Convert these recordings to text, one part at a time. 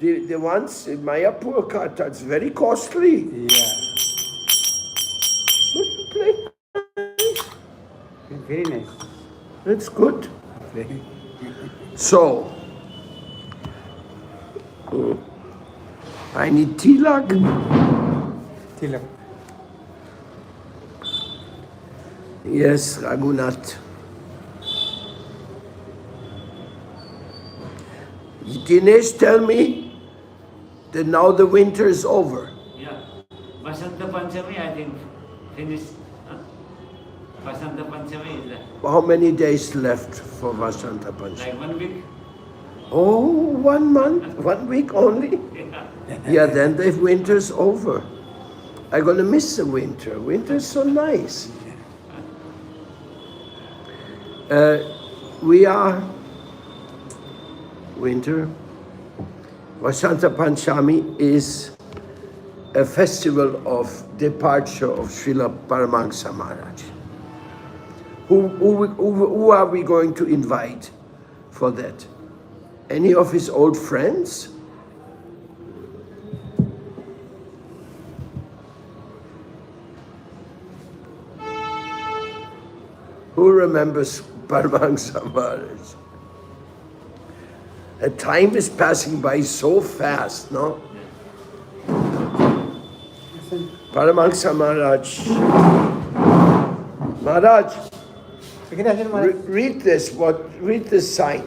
The ones in Mayapur Kata, it's very costly. Yeah. But you play. Very nice. That's good. So, I need tilak. Tilak. Yes, Raghunath. Dinesh, tell me that now the winter is over. Yeah. Vasanta Panchami, I think, finished. Huh? Vasanta Panchami is there. How many days left for Vasanta Panchami? Like 1 week. Oh, 1 month, 1 week only? Yeah, then the winter's over. I'm gonna miss the winter. Winter's so nice. We are winter. Vasanta Panchami is a festival of departure of Srila Paramahansa Maharaj. Who are we going to invite for that? Any of his old friends? Who remembers Paramahansa Maharaj? The time is passing by so fast, no? Paramahansa Maharaj. Maharaj, read this. Read this sign.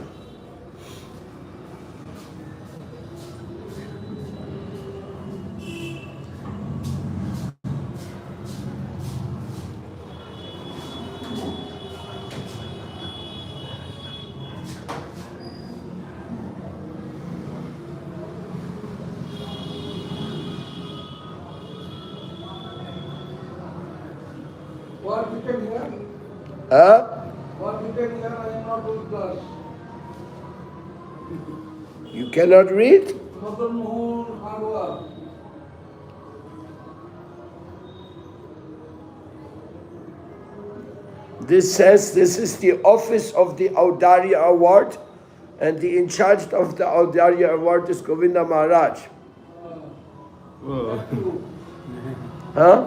What written here? What written here? I am not good class. You cannot read? Madan Mohan Harwar. This says this is the office of the Audarya Award, and the in charge of the Audarya Award is Govinda Maharaj. Whoa. Huh?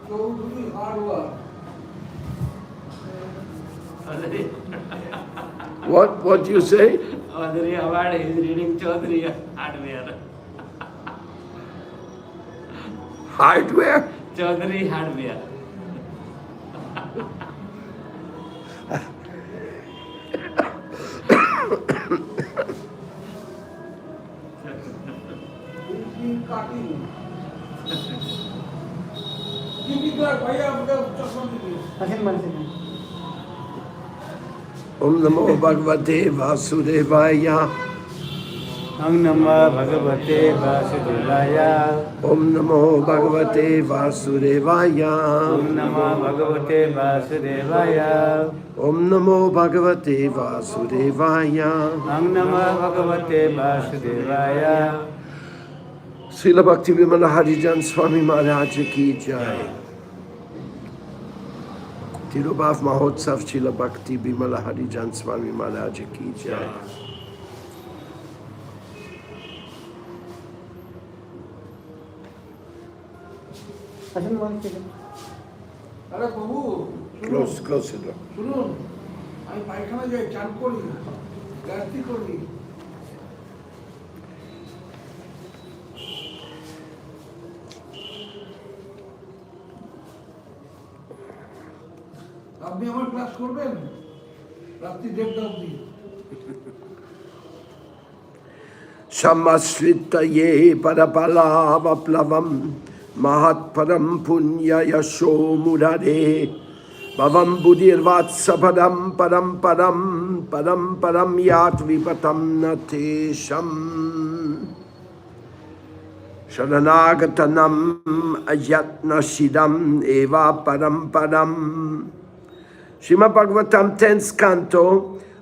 Chaudhary Harwar. What do you say? Chaudhary Award, he is reading Chaudhary Hardware. Hardware? Chaudhary Hardware. Cutting. Give me that. Why have you just Om Namo Bhagavate Vasudevaya. Om Namo Bhagavate Vasudevaya. Om Namo Bhagavate Vasudevaya. Om Namo Bhagavate Vasudevaya. Om Namo Bhagavate Vasudevaya. Om Namo Bhagavate Vasudevaya. Srila Bhakti Vimala Harijan Swami Maharaj ki jai. Tirobhav Mahotsav Srila Bhakti Vimala Harijan Swami Maharaj ki jai. আরে বাবু Close it up. শুনুন আমি পায়খানা যাই চান করি গাছটি করি আপনি আমার ক্লাস করবেন রাত্রি 1:30 অবধি Samasritaye parapala vaplavam mahat param punya yasho murare bhavam buddhirvatsa padam param yat vipatam natesham sharanagatanam ajatna shidam eva param Srimad Bhagavatam 10th canto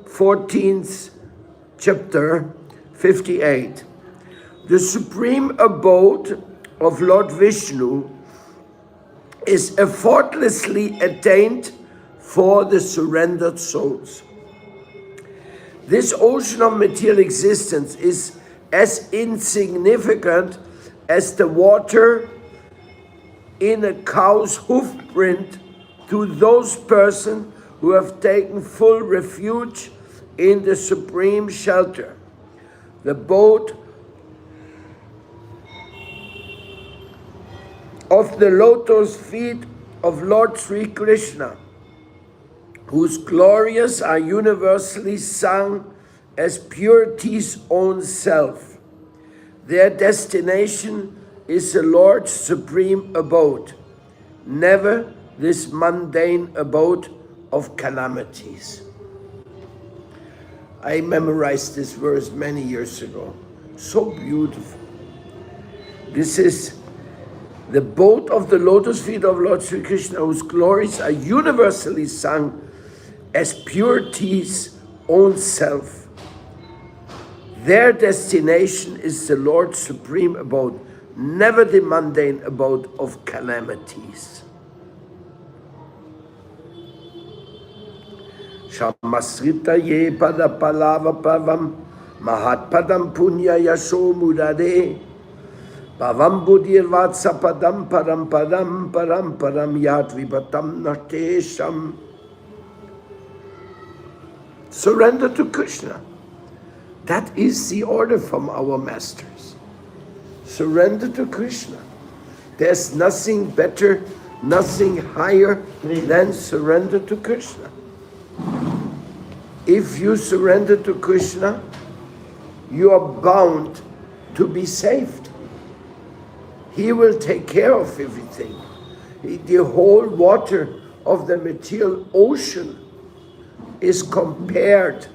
14th chapter 58. The supreme abode of Lord Vishnu is effortlessly attained for the surrendered souls. This ocean of material existence is as insignificant as the water in a cow's hoof print to those persons who have taken full refuge in the supreme shelter. The boat of the lotus feet of Lord Sri Krishna, whose glories are universally sung as purity's own self. Their destination is the Lord's supreme abode, never this mundane abode of calamities. I memorized this verse many years ago. So beautiful. This is the boat of the lotus feet of Lord Sri Krishna, whose glories are universally sung as purity's own self. Their destination is the Lord's supreme abode, never the mundane abode of calamities. Shamasrita ye pada palava pavam mahat padam punya yasho mudade pavam budir vatsa padam param padam param param yat vibatam natesham. Surrender to Krishna. That is the order from our masters. Surrender to Krishna. There's nothing better, nothing higher than surrender to Krishna. If you surrender to Krishna, you are bound to be saved. He will take care of everything. The whole water of the material ocean is compared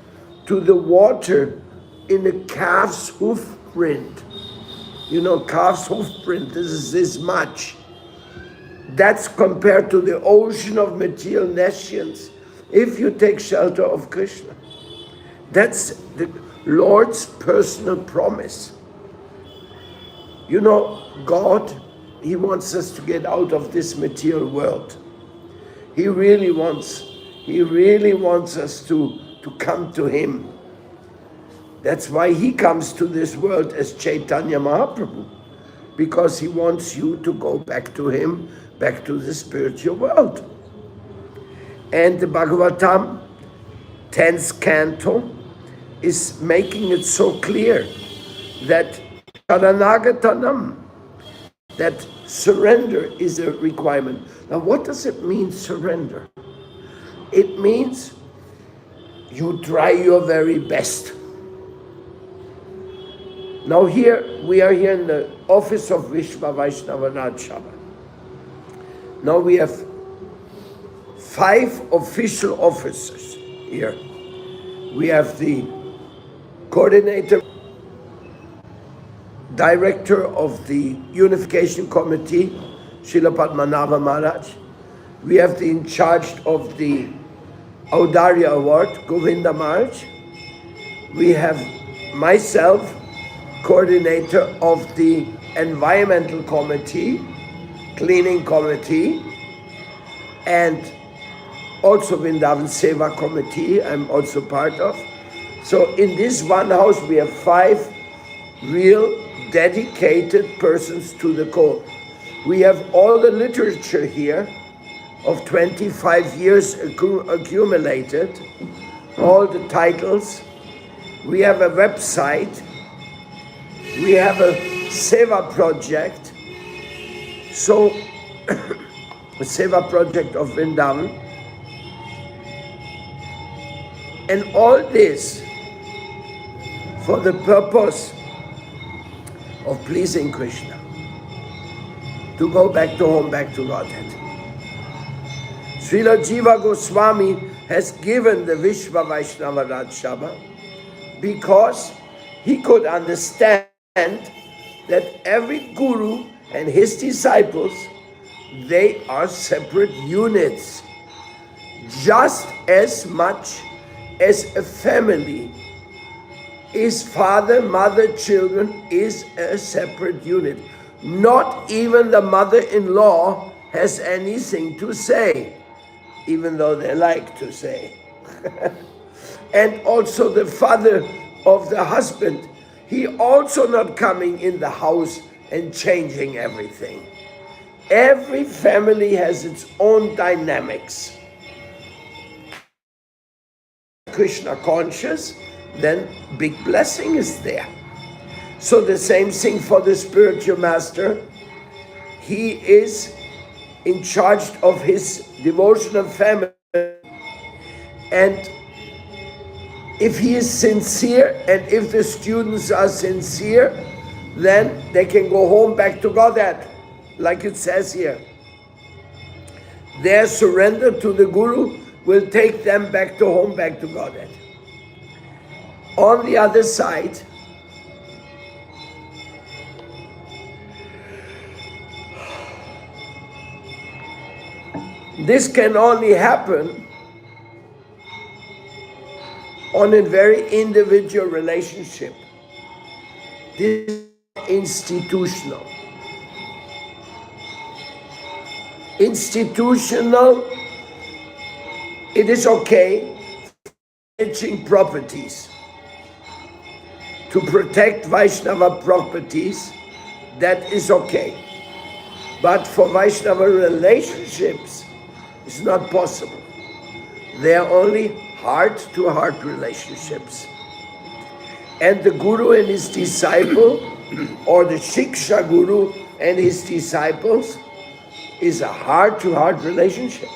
to the water in a calf's hoof print. You know, calf's hoof print, this is this much. That's compared to the ocean of material nescience. If you take shelter of Krishna, that's the Lord's personal promise. You know, God, He wants us to get out of this material world. He really wants us to come to Him. That's why He comes to this world as Chaitanya Mahaprabhu, because He wants you to go back to Him, back to the spiritual world. And the Bhagavatam, 10th canto, is making it so clear that Sharanagatanam, that surrender is a requirement. Now, what does it mean, surrender? It means you try your very best. Now we are here in the office of Vishva Vaishnava Raj Sabha. Now we have 5 official officers here. We have the coordinator, director of the Unification Committee, Srila Padmanabha Maharaj. We have the in charge of the Audarya Award, Govinda Maharaj. We have myself, coordinator of the Environmental Committee, Cleaning Committee, and also Vrindavan Seva Committee, I'm also part of. So in this one house we have 5 real dedicated persons to the cause. We have all the literature here of 25 years accumulated, all the titles. We have a website. We have a Seva project. So, a Seva project of Vrindavan. And all this for the purpose of pleasing Krishna, to go back to home, back to Godhead. Srila Jiva Goswami has given the Vishva Vaishnava Raj Sabha because he could understand that every guru and his disciples, they are separate units. Just as much as a family is father, mother, children, is a separate unit. Not even the mother-in-law has anything to say, even though they like to say. and also the father of the husband, he also not coming in the house and changing everything. Every family has its own dynamics. Krishna conscious, then big blessing is there. So the same thing for the spiritual master. He is in charge of his devotional family, and if he is sincere and if the students are sincere, then they can go home back to Godhead, like it says here. Their surrender to the Guru will take them back to home, back to Godhead. On the other side, this can only happen on a very individual relationship. This is institutional. Institutional, it is okay managing properties. To protect Vaishnava properties, that is okay. But for Vaishnava relationships, it's not possible. They are only heart-to-heart relationships. And the Guru and his disciple, or the Shiksha Guru and his disciples, is a heart-to-heart relationship.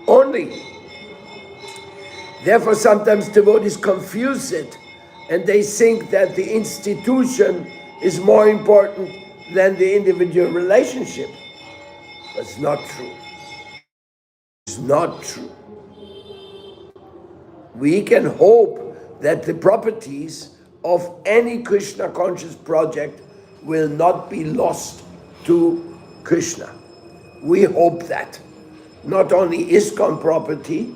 Only. Therefore, sometimes devotees confuse it, and they think that the institution is more important than the individual relationship. That's not true. It's not true. We can hope that the properties of any Krishna conscious project will not be lost to Krishna. We hope that. Not only ISKCON property,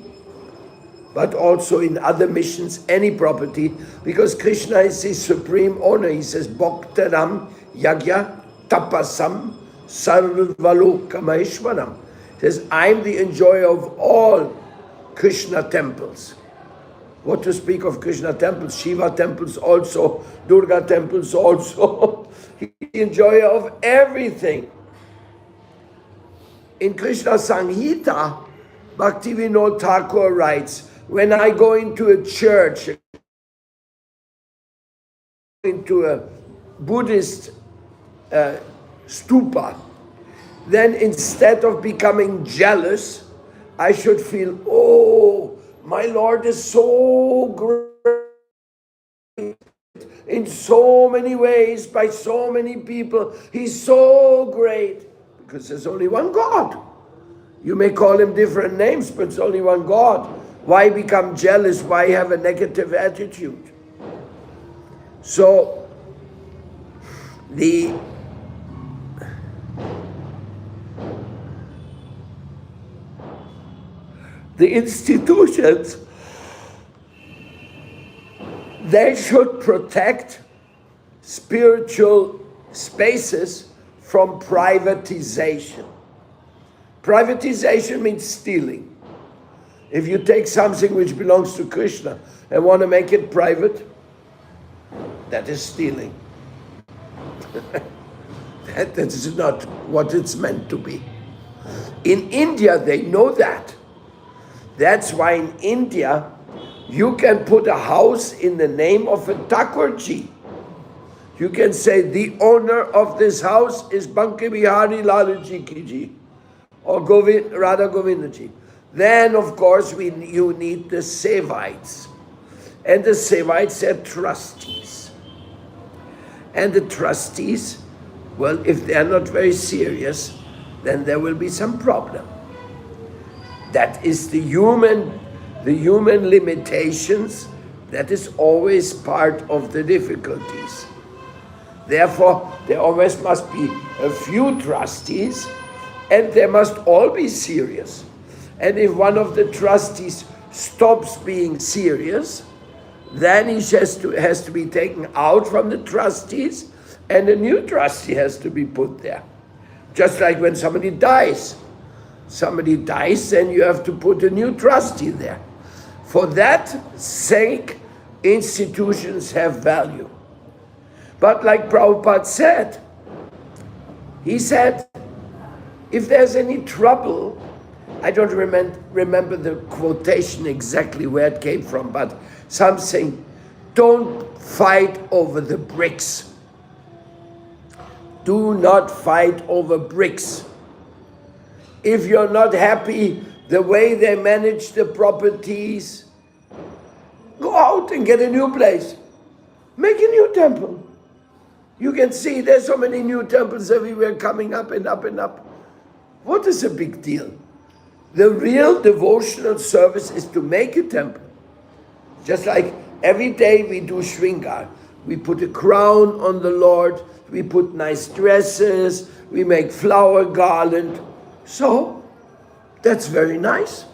but also in other missions, any property, because Krishna is his supreme owner. He says, Bhaktaram Yagya Tapasam Sarvalokamaheshwaram. He says, I'm the enjoyer of all Krishna temples. What to speak of Krishna temples? Shiva temples also, Durga temples also. He's the enjoyer of everything. In Krishna Samhita, Bhaktivinoda Thakur writes, when I go into a church, into a Buddhist stupa, then instead of becoming jealous, I should feel, oh, my Lord is so great in so many ways, by so many people. He's so great, because there's only one God. You may call him different names, but it's only one God. Why become jealous? Why have a negative attitude? So, the institutions, they should protect spiritual spaces from privatization. Privatization means stealing. If you take something which belongs to Krishna and want to make it private, that is stealing. That is not what it's meant to be. In India, they know that. That's why in India, you can put a house in the name of a Thakurji. You can say, the owner of this house is Banki Bihari Lalaji Kiji, or Radha Govindaji. Then, of course, you need the Sevites. And the Sevites are trustees. And the trustees, well, if they are not very serious, then there will be some problem. That is the human limitations. That is always part of the difficulties. Therefore, there always must be a few trustees, and they must all be serious. And if one of the trustees stops being serious, then he has to be taken out from the trustees, and a new trustee has to be put there. Just like when somebody dies, then you have to put a new trustee there. For that sake, institutions have value. But like Prabhupada said, he said, if there's any trouble, I don't remember the quotation exactly where it came from, but something, don't fight over the bricks. Do not fight over bricks. If you're not happy the way they manage the properties, go out and get a new place. Make a new temple. You can see there's so many new temples everywhere coming up and up and up. What is a big deal? The real devotional service is to make a temple. Just like every day we do Shringar. We put a crown on the Lord, we put nice dresses, we make flower garland. So, that's very nice.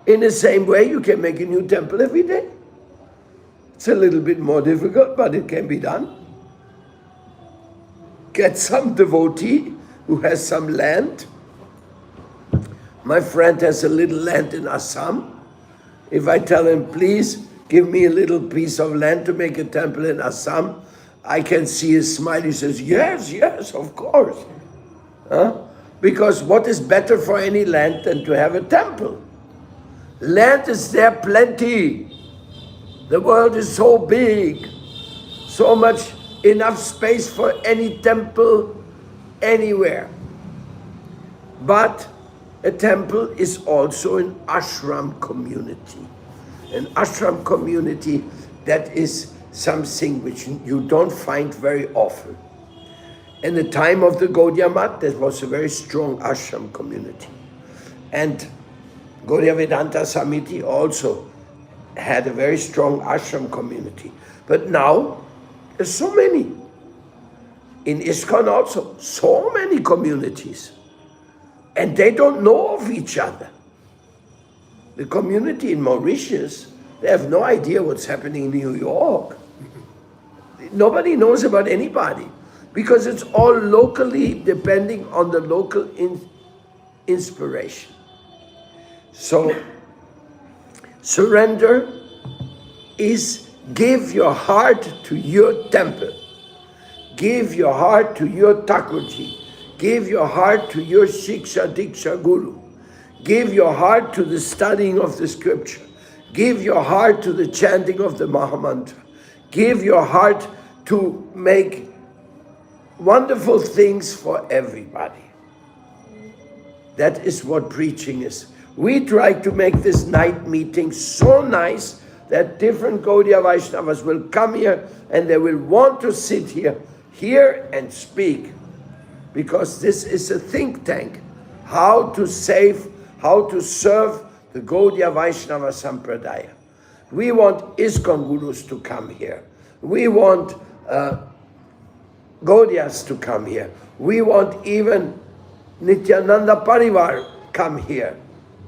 In the same way, you can make a new temple every day. It's a little bit more difficult, but it can be done. Get some devotee who has some land. My friend has a little land in Assam. If I tell him, please give me a little piece of land to make a temple in Assam, I can see his smile. He says, yes, yes, of course. Because what is better for any land than to have a temple? Land is there plenty. The world is so big, so much, enough space for any temple anywhere. But a temple is also an ashram community. An ashram community that is something which you don't find very often. In the time of the Gaudiya Math, there was a very strong ashram community. And Gaudiya Vedanta Samiti also had a very strong ashram community. But now, there's so many. In ISKCON also, so many communities. And they don't know of each other. The community in Mauritius, they have no idea what's happening in New York. Nobody knows about anybody because it's all locally depending on the local inspiration. So, surrender is give your heart to your temple. Give your heart to your Thakurji. Give your heart to your Shiksha Diksha Guru. Give your heart to the studying of the scripture. Give your heart to the chanting of the Mahamantra. Give your heart to make wonderful things for everybody. That is what preaching is. We try to make this night meeting so nice that different Gaudiya Vaishnavas will come here and they will want to sit here, hear and speak. Because this is a think tank. How to serve the Gaudiya Vaishnava Sampradaya. We want ISKCON Gurus to come here. We want Gaudiyas to come here. We want even Nityananda Parivar come here.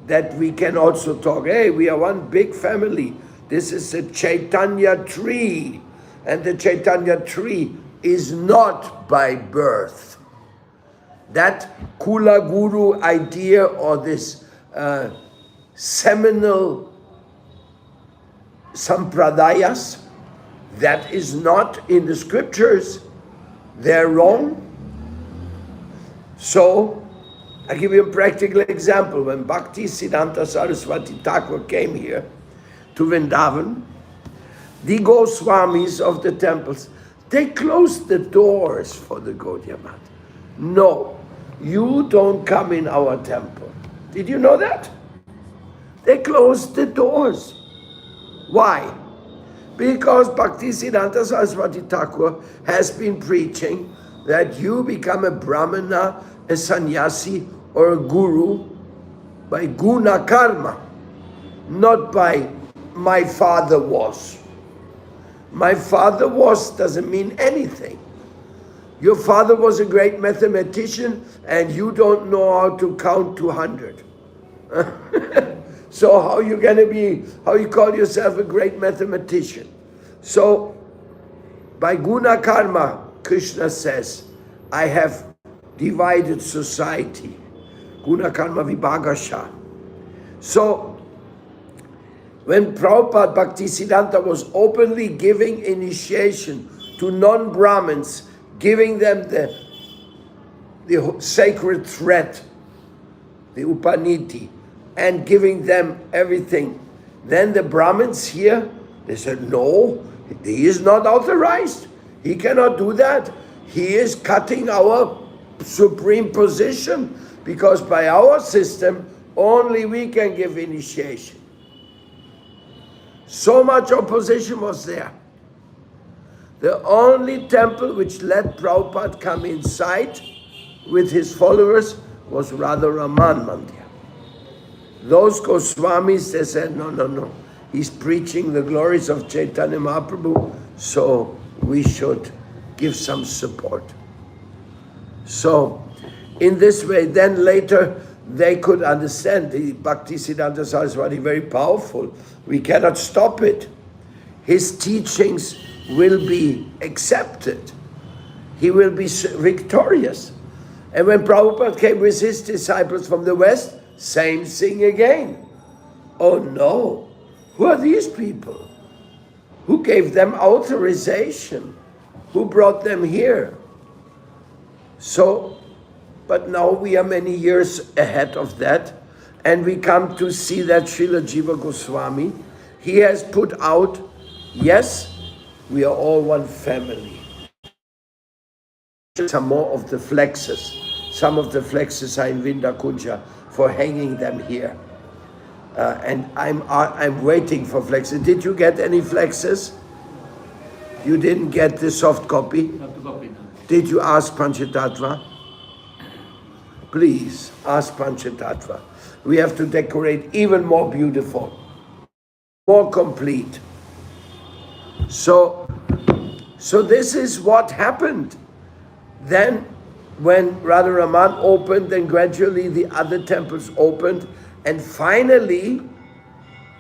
That we can also talk, hey, we are one big family. This is a Chaitanya tree. And the Chaitanya tree is not by birth. That Kula Guru idea or this seminal sampradayas, that is not in the scriptures. They're wrong. So, I give you a practical example. When Bhakti Siddhanta Saraswati Thakur came here to Vrindavan, the Goswamis of the temples, they closed the doors for the Gaudiya Math. No, you don't come in our temple. Did you know that? They closed the doors. Why? Because Bhakti Siddhanta Saraswati Thakur has been preaching that you become a brahmana, a sannyasi, or a guru by guna karma, not by my father was. My father was doesn't mean anything. Your father was a great mathematician and you don't know how to count 200. So how you call yourself a great mathematician? So by guna karma, Krishna says, I have divided society. Guna karma vibhagasha. So When Prabhupada Bhaktisiddhanta was openly giving initiation to non-Brahmins, giving them the sacred thread, the Upaniti, and giving them everything, then the Brahmins here, they said, no, he is not authorized. He cannot do that. He is cutting our supreme position, because by our system, only we can give initiation. So much opposition was there. The only temple which let Prabhupada come inside with his followers was Radha Raman Mandir. Those Goswamis, they said, no. He's preaching the glories of Chaitanya Mahaprabhu, so we should give some support. So, in this way, then later, they could understand the Bhaktisiddhanta Saraswati, very powerful. We cannot stop it. His teachings will be accepted. He will be victorious. And when Prabhupada came with his disciples from the West, same thing again. Oh no, who are these people? Who gave them authorization? Who brought them here? So, but now we are many years ahead of that, and we come to see that Srila Jiva Goswami, he has put out, yes, we are all one family. Some more of the flexes. Some of the flexes are in Vindakunja for hanging them here. And I'm waiting for flexes. Did you get any flexes? You didn't get the soft copy? Not to copy now. Did you ask Panchatattva? Please, ask Panchatattva. We have to decorate even more beautiful, more complete. So this is what happened. Then when Radharaman opened, then gradually the other temples opened, and finally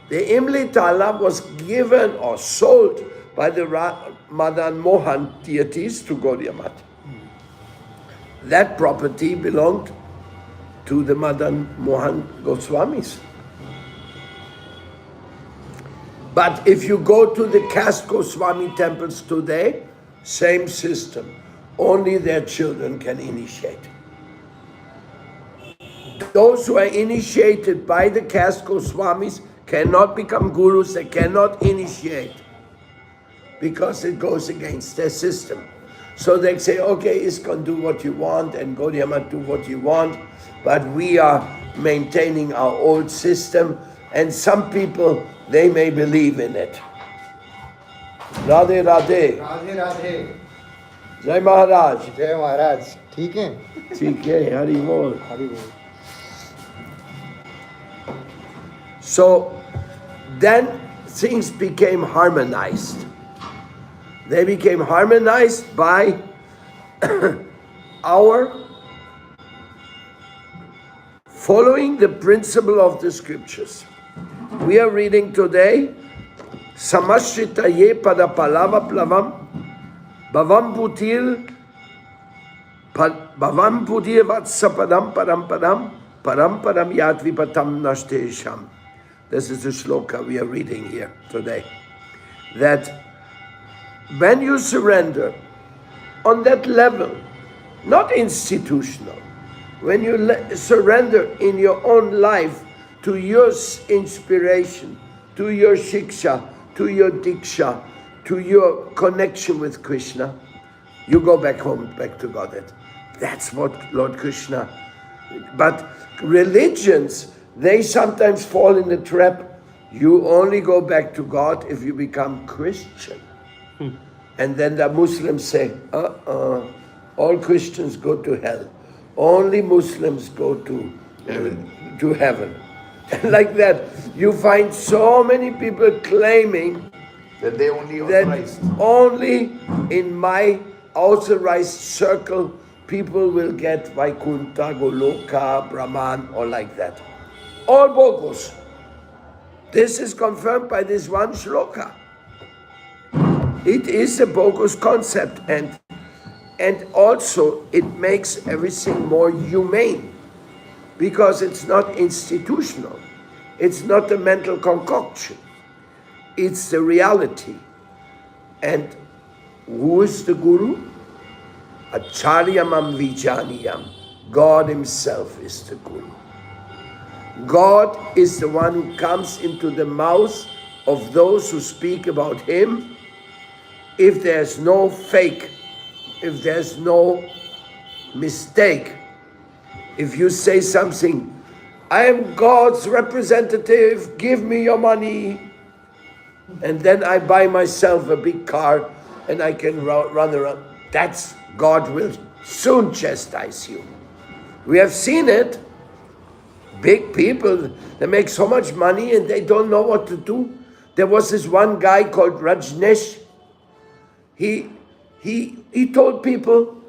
the Imlitala was given or sold by the Madan Mohan deities to Gaudiya Math. That property belonged to the Madan Mohan Goswamis. But if you go to the caste Goswami temples today, same system. Only their children can initiate. Those who are initiated by the caste Goswamis cannot become gurus, they cannot initiate, because it goes against their system. So they say, okay, ISKCON, do what you want, and Gaudiya Math, do what you want, but we are maintaining our old system, and some people, they may believe in it. Radhe Radhe. Radhe Radhe Jai Maharaj. जय महाराज ठीक है ठीक है, Hari Bol. Hari बोल So then things became harmonized. They became harmonized by our following the principle of the scriptures. We are reading today Samashrita ye padapalava plavam Bhavam putir vatsapadam parampadam paramparam yadvipatam nashtesham. This is the shloka we are reading here today. That when you surrender on that level, not institutional, when you surrender in your own life to your inspiration, to your shiksha, to your diksha, to your connection with Krishna, you go back home, back to Godhead. That's what Lord Krishna. But religions, they sometimes fall in the trap. You only go back to God if you become Christian. And then the Muslims say, all Christians go to hell. Only Muslims go to heaven. Like that, you find so many people claiming that they only that authorized. only in my authorized circle people will get Vaikuntha, Goloka, Brahman, or like that. All bogus. This is confirmed by this one shloka. It is a bogus concept, and also it makes everything more humane, because it's not institutional. It's not a mental concoction. It's the reality. And who is the Guru? Acharyamam Vijaniyam. God himself is the Guru. God is the one who comes into the mouth of those who speak about him. If there's no fake, if there's no mistake, if you say something, I am God's representative, give me your money, and then I buy myself a big car and I can run around, that's God will soon chastise you. We have seen it. Big people, they make so much money and they don't know what to do. There was this one guy called Rajneesh. He told people,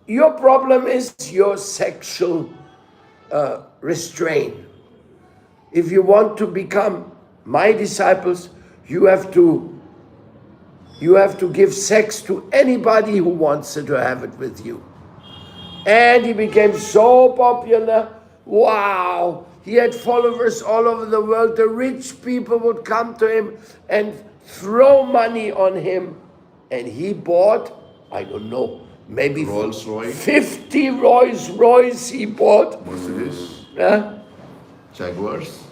your problem is your sexual restraint. If you want to become my disciples, you have to give sex to anybody who wants to have it with you. And he became so popular. Wow! He had followers all over the world. The rich people would come to him and throw money on him. And he bought, I don't know, maybe Rolls Royce, 50 Rolls Royce he bought. Mercedes, Jaguars.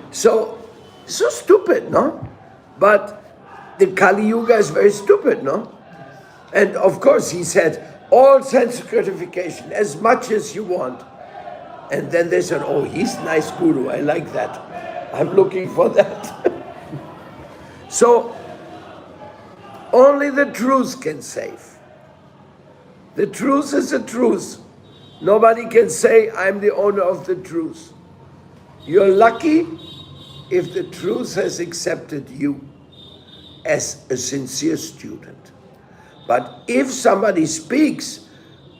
So stupid, no? But the Kali Yuga is very stupid, no? And of course he said, all sense gratification, as much as you want. And then they said, oh, he's nice Guru, I like that. I'm looking for that. So, only the truth can save. The truth is the truth. Nobody can say, I'm the owner of the truth. You're lucky if the truth has accepted you as a sincere student. But if somebody speaks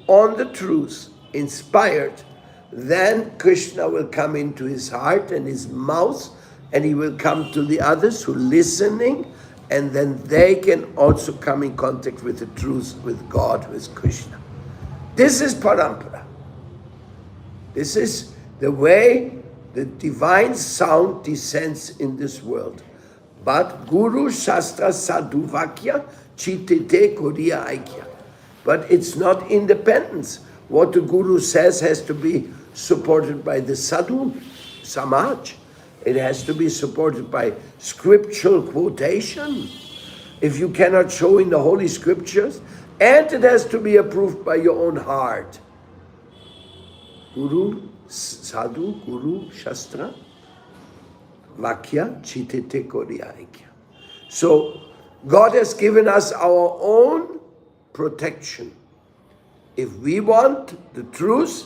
on the truth, inspired, then Krishna will come into his heart and his mouth, and he will come to the others who are listening, and then they can also come in contact with the truth, with God, with Krishna. This is parampara. This is the way the divine sound descends in this world. But Guru Shastra Sadhu Vakya Chitite Koriya Aikya. But it's not independence. What the Guru says has to be supported by the Sadhu Samaj. It has to be supported by scriptural quotation. If you cannot show in the Holy Scriptures, and it has to be approved by your own heart. Guru, Sadhu, Guru, Shastra, Vakya, Chitite Koriya Aikya. So, God has given us our own protection. If we want the truth,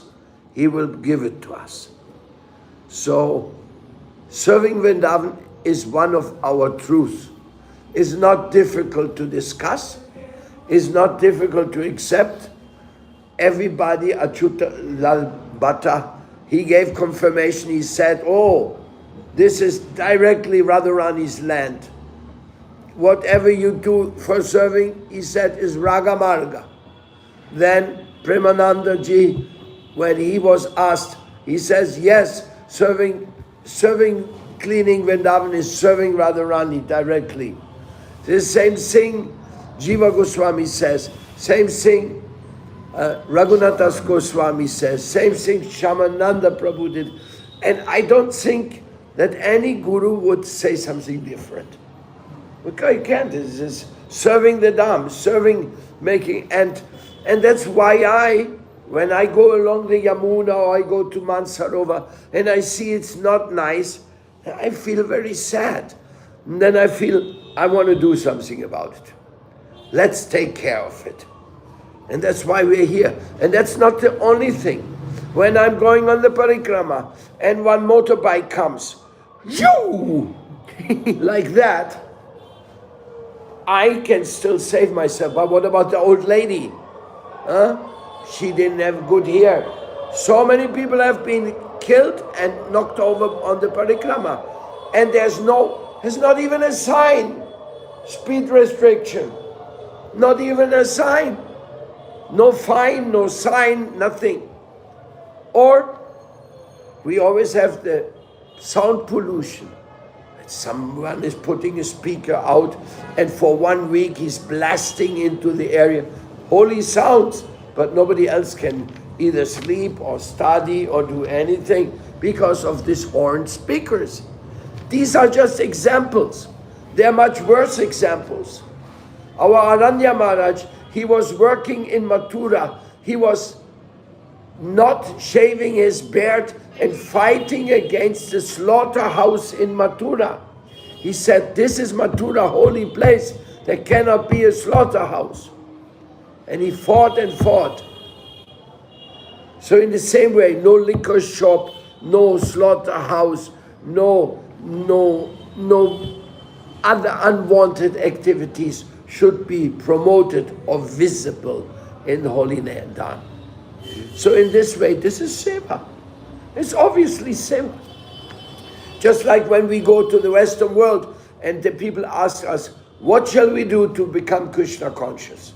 He will give it to us. So, serving Vrindavan is one of our truths. It's not difficult to discuss. It's not difficult to accept. Everybody, Achyuta Lal Bhatta, he gave confirmation. He said, oh, this is directly Radharani's land. Whatever you do for serving, he said, is Raga Marga. Then Premananda Ji, when he was asked, he says, yes, serving cleaning Vrindavan is serving Radharani directly. The same thing Jiva Goswami says, same thing Raghunathas Goswami says, same thing Shamananda Prabhu did. And I don't think that any guru would say something different. Because you can't. This is serving the Dham, and that's why when I go along the Yamuna or I go to Mansarovar and I see it's not nice, I feel very sad. And then I feel I want to do something about it. Let's take care of it. And that's why we're here. And that's not the only thing. When I'm going on the parikrama and one motorbike comes, you like that, I can still save myself. But what about the old lady? She didn't have good hair. So many people have been killed and knocked over on the parikrama. And there's not even a sign. Speed restriction. Not even a sign. No fine, no sign, nothing. Or we always have the sound pollution. Someone is putting a speaker out, and for 1 week he's blasting into the area. Holy sounds, but nobody else can either sleep or study or do anything because of these horn speakers. These are just examples. They're much worse examples. Our Aranya Maharaj, he was working in Mathura. He was not shaving his beard and fighting against the slaughterhouse in Mathura. He said, this is Mathura, holy place. There cannot be a slaughterhouse. And he fought and fought. So in the same way, no liquor shop, no slaughterhouse, no other unwanted activities should be promoted or visible in the Holy Land. So in this way, this is seva. It's obviously seva. Just like when we go to the Western world and the people ask us, what shall we do to become Krishna conscious?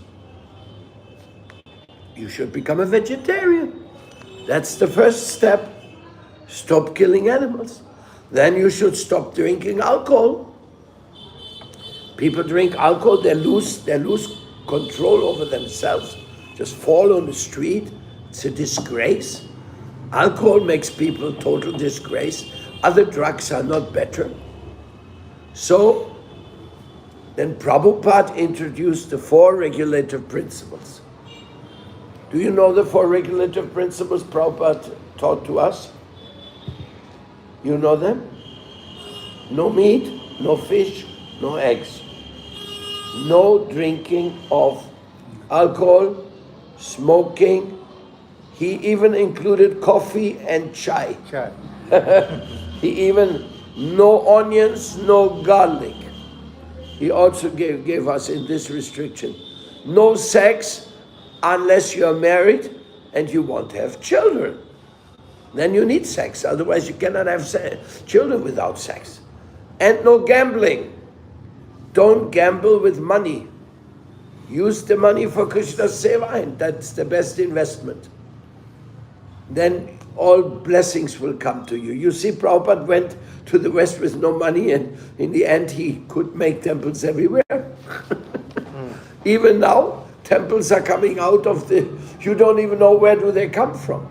You should become a vegetarian. That's the first step. Stop killing animals. Then you should stop drinking alcohol. People drink alcohol, they lose control over themselves, just fall on the street. It's a disgrace. Alcohol makes people total disgrace. Other drugs are not better. So then Prabhupada introduced the 4 regulative principles. Do you know the 4 regulative principles Prabhupada taught to us? You know them? No meat, no fish, no eggs. No drinking of alcohol, smoking. He even included coffee and chai. He even, no onions, no garlic. He also gave us in this restriction. No sex unless you are married and you want to have children. Then you need sex, otherwise you cannot have children without sex. And no gambling. Don't gamble with money. Use the money for Krishna's seva, and that's the best investment. Then all blessings will come to you. You see, Prabhupada went to the West with no money, and in the end he could make temples everywhere. Even now, temples are coming out of you don't even know where do they come from.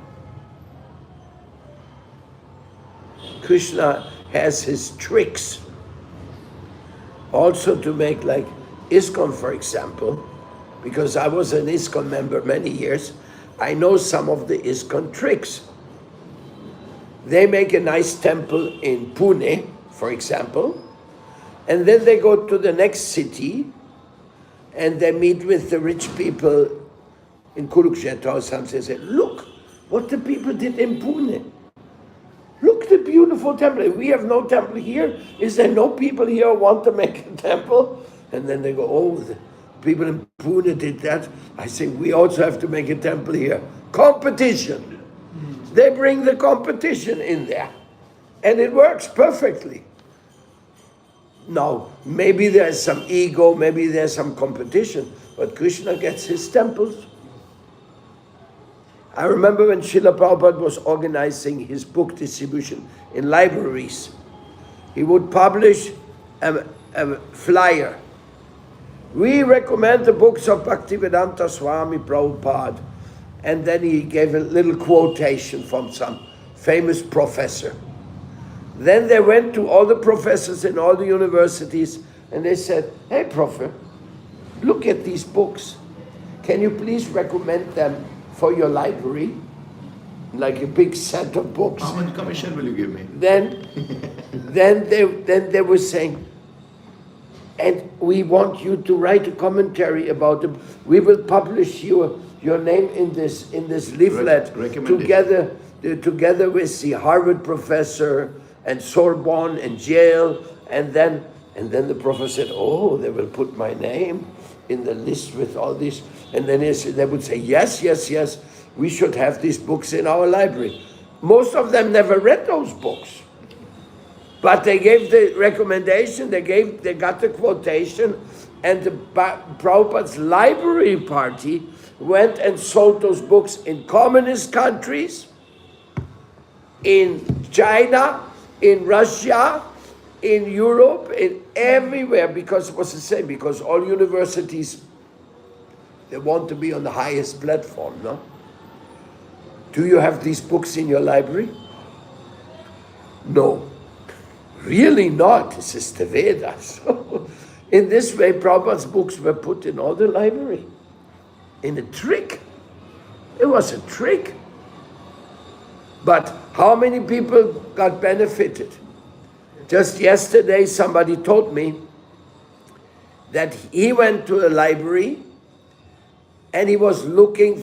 Krishna has his tricks also to make, like ISKCON, for example, because I was an ISKCON member many years. I know some of the ISKCON tricks. They make a nice temple in Pune, for example, and then they go to the next city and they meet with the rich people in Kurukshetra or something. They say, look what the people did in Pune. Look, the beautiful temple. We have no temple here. Is there no people here who want to make a temple? And then they go, oh, the people in Pune did that. I think we also have to make a temple here. Competition. They bring the competition in there. And it works perfectly. Now, maybe there's some ego, maybe there's some competition, but Krishna gets his temples. I remember when Srila Prabhupada was organizing his book distribution in libraries, he would publish a flyer. We recommend the books of Bhaktivedanta Swami Prabhupada. And then he gave a little quotation from some famous professor. Then they went to all the professors in all the universities and they said, hey, Prophet, look at these books. Can you please recommend them for your library? Like a big set of books. How much commission will you give me? Then they were saying, and we want you to write a commentary about them. We will publish your name in this leaflet together with the Harvard professor and Sorbonne and Yale, and then the professor said, oh, they will put my name in the list with all these, and then they would say, yes, we should have these books in our library. Most of them never read those books, but they gave the recommendation, they got the quotation, and the Prabhupada's library party went and sold those books in communist countries, in China, in Russia, in Europe, in everywhere, because it was the same, because all universities, they want to be on the highest platform, no? Do you have these books in your library? No. Really not. This is the Vedas. In this way, Prabhupada's books were put in all the library. In a trick. It was a trick. But how many people got benefited? Just yesterday, somebody told me that he went to a library and he was looking